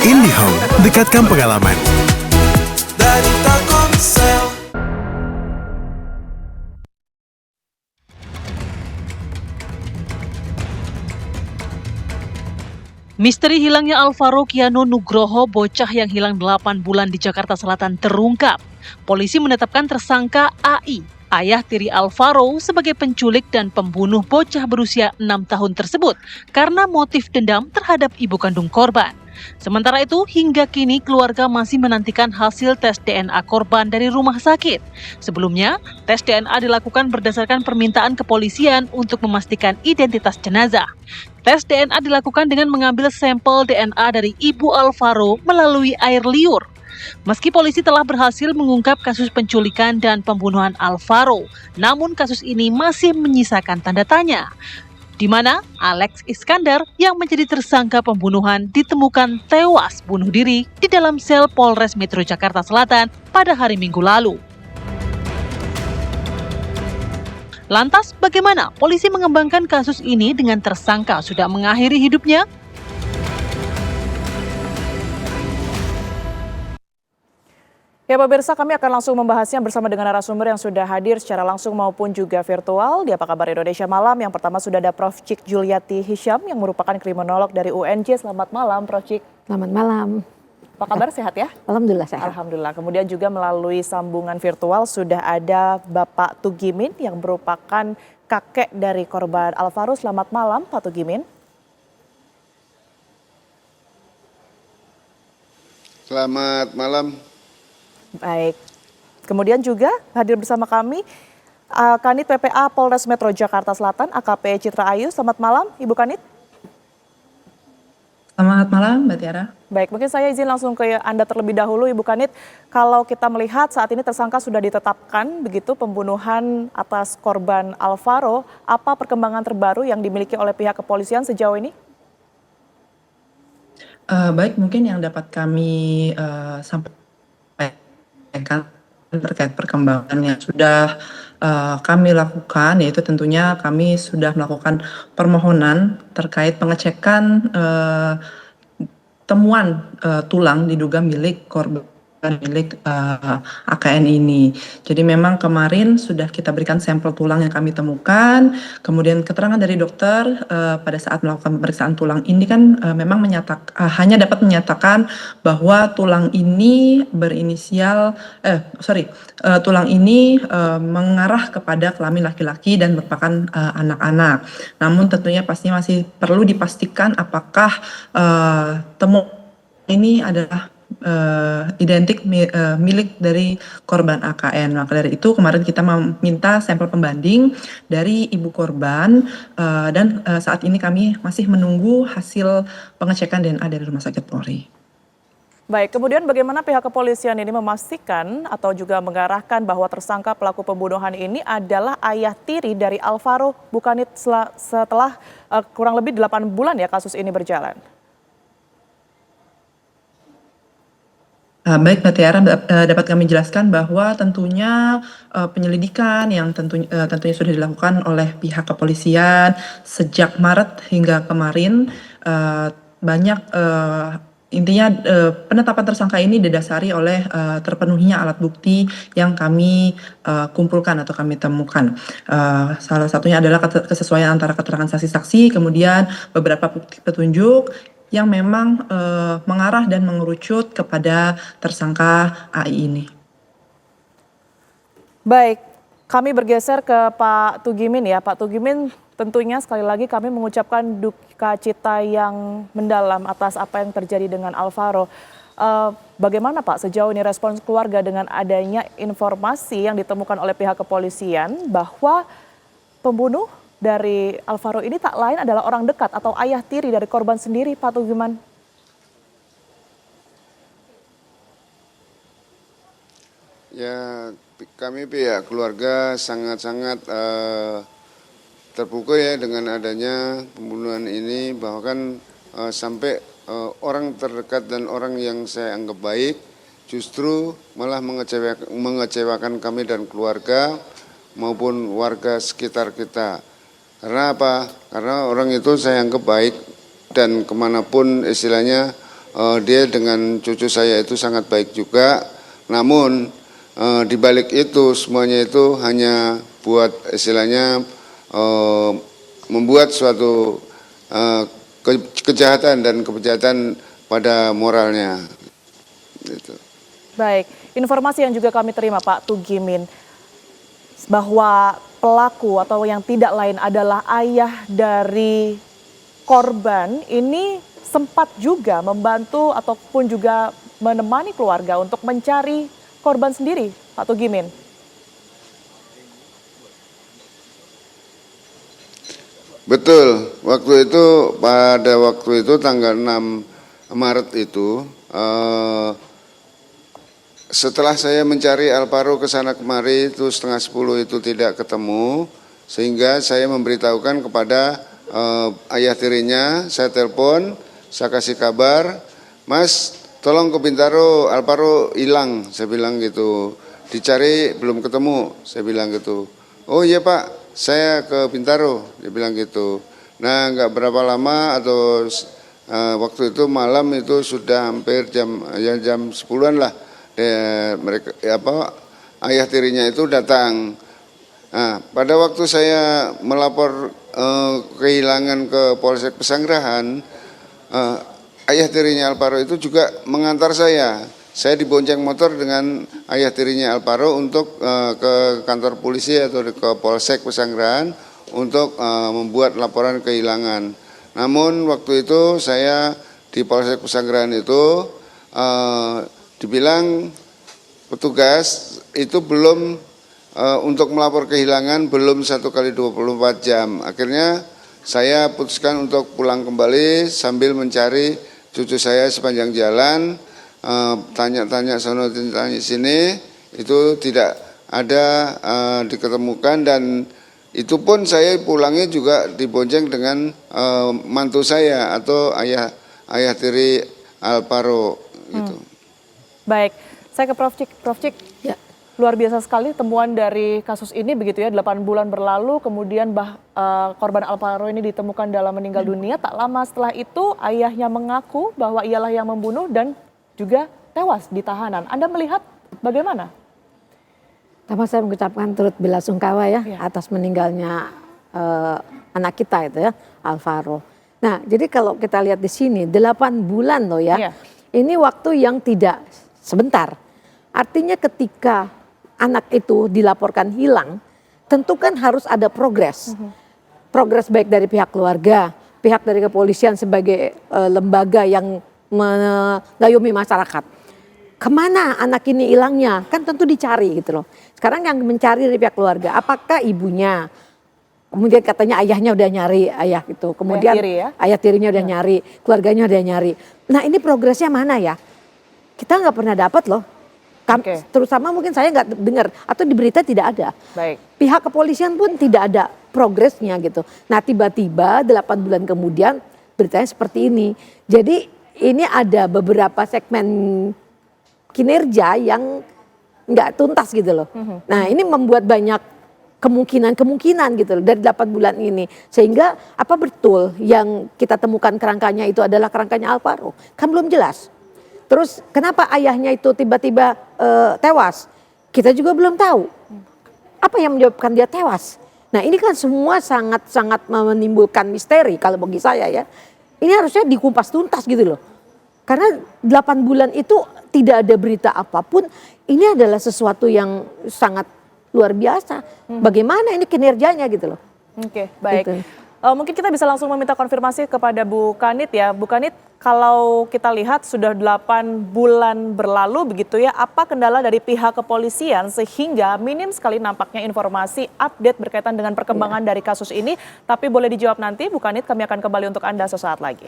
IndiHome, dekatkan pengalaman. Dari Telkomsel. Misteri hilangnya Alvaro Kiano Nugroho, bocah yang hilang 8 bulan di Jakarta Selatan, terungkap. Polisi menetapkan tersangka AI, ayah tiri Alvaro, sebagai penculik dan pembunuh bocah berusia 6 tahun tersebut karena motif dendam terhadap ibu kandung korban. Sementara itu, hingga kini keluarga masih menantikan hasil tes DNA korban dari rumah sakit. Sebelumnya, tes DNA dilakukan berdasarkan permintaan kepolisian untuk memastikan identitas jenazah. Tes DNA dilakukan dengan mengambil sampel DNA dari ibu Alvaro melalui air liur. Meski polisi telah berhasil mengungkap kasus penculikan dan pembunuhan Alvaro, namun kasus ini masih menyisakan tanda tanya, di mana Alex Iskandar yang menjadi tersangka pembunuhan ditemukan tewas bunuh diri di dalam sel Polres Metro Jakarta Selatan pada hari Minggu lalu. Lantas bagaimana polisi mengembangkan kasus ini dengan tersangka sudah mengakhiri hidupnya? Ya pemirsa, kami akan langsung membahasnya bersama dengan narasumber yang sudah hadir secara langsung maupun juga virtual di Apa Kabar Indonesia Malam. Yang pertama sudah ada Prof. Cik Juliati Hisham yang merupakan kriminolog dari UNJ. Selamat malam Prof. Cik. Selamat malam. Apa kabar, sehat ya? Alhamdulillah sehat. Alhamdulillah. Kemudian juga melalui sambungan virtual sudah ada Bapak Tugimin yang merupakan kakek dari korban Alvaro. Selamat malam Pak Tugimin. Selamat malam. Baik. Kemudian juga hadir bersama kami Kanit PPA Polres Metro Jakarta Selatan AKP Citra Ayu. Selamat malam Ibu Kanit. Selamat malam Mbak Tiara. Baik, mungkin saya izin langsung ke Anda terlebih dahulu Ibu Kanit. Kalau kita melihat saat ini tersangka sudah ditetapkan begitu pembunuhan atas korban Alvaro, apa perkembangan terbaru yang dimiliki oleh pihak kepolisian sejauh ini? Baik, mungkin yang dapat kami sampaikan terkait perkembangan yang sudah kami lakukan, yaitu tentunya kami sudah melakukan permohonan terkait pengecekan temuan tulang diduga milik korban milik AKN ini. Jadi memang kemarin sudah kita berikan sampel tulang yang kami temukan, kemudian keterangan dari dokter pada saat melakukan pemeriksaan tulang ini kan memang hanya dapat menyatakan bahwa tulang ini tulang ini mengarah kepada kelamin laki-laki dan merupakan anak-anak. Namun tentunya pasti masih perlu dipastikan apakah temuan ini adalah identik milik dari korban AKN. Maka dari itu kemarin kita meminta sampel pembanding dari ibu korban dan saat ini kami masih menunggu hasil pengecekan DNA dari Rumah Sakit Polri. Baik, kemudian bagaimana pihak kepolisian ini memastikan atau juga mengarahkan bahwa tersangka pelaku pembunuhan ini adalah ayah tiri dari Alvaro, bukan setelah kurang lebih 8 bulan ya kasus ini berjalan? Baik Mbak Tiara, dapat kami jelaskan bahwa tentunya penyelidikan yang tentunya sudah dilakukan oleh pihak kepolisian sejak Maret hingga kemarin banyak intinya penetapan tersangka ini didasari oleh terpenuhinya alat bukti yang kami kumpulkan atau kami temukan. Salah satunya adalah kesesuaian antara keterangan saksi-saksi, kemudian beberapa bukti petunjuk yang memang mengarah dan mengerucut kepada tersangka AI ini. Baik, kami bergeser ke Pak Tugimin ya. Pak Tugimin, tentunya sekali lagi kami mengucapkan duka cita yang mendalam atas apa yang terjadi dengan Alvaro. Bagaimana Pak sejauh ini respons keluarga dengan adanya informasi yang ditemukan oleh pihak kepolisian bahwa pembunuh dari Alvaro ini tak lain adalah orang dekat atau ayah tiri dari korban sendiri, Pak Tugiman? Ya, kami pihak keluarga sangat-sangat terpukul ya dengan adanya pembunuhan ini, bahkan sampai orang terdekat dan orang yang saya anggap baik justru malah mengecewakan kami dan keluarga maupun warga sekitar kita. Karena apa? Karena orang itu saya anggap baik dan kemanapun istilahnya dia dengan cucu saya itu sangat baik juga. Namun di balik itu semuanya itu hanya buat istilahnya membuat suatu kejahatan dan kejahatan pada moralnya. Gitu. Baik, informasi yang juga kami terima Pak Tugimin bahwa pelaku atau yang tidak lain adalah ayah dari korban ini sempat juga membantu ataupun juga menemani keluarga untuk mencari korban sendiri, Pak Tugimin. Betul, pada waktu itu tanggal 6 Maret itu setelah saya mencari Alvaro ke sana kemari itu setengah 10 itu tidak ketemu, sehingga saya memberitahukan kepada ayah tirinya, saya telepon, saya kasih kabar, Mas tolong ke Bintaro, Alvaro hilang, saya bilang gitu, dicari belum ketemu, saya bilang gitu. Oh iya Pak, saya ke Bintaro, dia bilang gitu. Nah nggak berapa lama atau waktu itu malam itu sudah hampir jam 10-an lah. Mereka ayah tirinya itu datang. Nah, pada waktu saya melapor kehilangan ke Polsek Pesanggerahan, ayah tirinya Alvaro itu juga mengantar saya. Saya dibonceng motor dengan ayah tirinya Alvaro untuk ke kantor polisi atau ke Polsek Pesanggerahan untuk membuat laporan kehilangan. Namun waktu itu saya di Polsek Pesanggerahan itu dibilang petugas itu belum untuk melapor kehilangan belum 1 kali 24 jam. Akhirnya saya putuskan untuk pulang kembali sambil mencari cucu saya sepanjang jalan. Tanya-tanya sono tanya sini itu tidak ada diketemukan, dan itu pun saya pulangnya juga dibonceng dengan mantu saya atau ayah tiri Alvaro gitu. Baik, saya ke Prof. Cik. Prof. Cik, Ya. luar biasa sekali temuan dari kasus ini begitu ya, 8 bulan berlalu kemudian korban Alvaro ini ditemukan dalam meninggal dunia. Tak lama setelah itu ayahnya mengaku bahwa ialah yang membunuh dan juga tewas di tahanan. Anda melihat bagaimana? Pertama saya mengucapkan turut belasungkawa ya atas meninggalnya anak kita itu ya, Alvaro. Nah, jadi kalau kita lihat di sini 8 bulan loh ya. Iya. Ini waktu yang tidak sebentar. Artinya ketika anak itu dilaporkan hilang, tentu kan harus ada progres. Progres baik dari pihak keluarga, pihak dari kepolisian sebagai lembaga yang mengayomi masyarakat. Kemana anak ini hilangnya? Kan tentu dicari gitu loh. Sekarang yang mencari dari pihak keluarga, apakah ibunya? Kemudian katanya ayahnya udah nyari, ayah gitu. Kemudian ayah tirinya udah nyari, keluarganya udah nyari. Nah ini progresnya mana ya? Kita nggak pernah dapat loh. Terutama mungkin saya nggak dengar atau di berita tidak ada. Baik. Pihak kepolisian pun tidak ada progresnya gitu. Nah tiba-tiba 8 bulan kemudian beritanya seperti ini. Jadi ini ada beberapa segmen kinerja yang nggak tuntas gitu loh. Nah ini membuat banyak kemungkinan gitu loh dari 8 bulan ini. Sehingga apa betul yang kita temukan kerangkanya itu adalah kerangkanya Alvaro? Kan belum jelas. Terus kenapa ayahnya itu tiba-tiba tewas? Kita juga belum tahu. Apa yang menyebabkan dia tewas? Nah ini kan semua sangat-sangat menimbulkan misteri kalau bagi saya ya. Ini harusnya dikupas tuntas gitu loh. Karena 8 bulan itu tidak ada berita apapun. Ini adalah sesuatu yang sangat luar biasa. Bagaimana ini kinerjanya gitu loh. Oke, baik. Gitu. Mungkin kita bisa langsung meminta konfirmasi kepada Bu Kanit ya. Bu Kanit, kalau kita lihat sudah 8 bulan berlalu begitu ya, apa kendala dari pihak kepolisian sehingga minim sekali nampaknya informasi update berkaitan dengan perkembangan dari kasus ini. Tapi boleh dijawab nanti Bu Kanit, kami akan kembali untuk Anda sesaat lagi.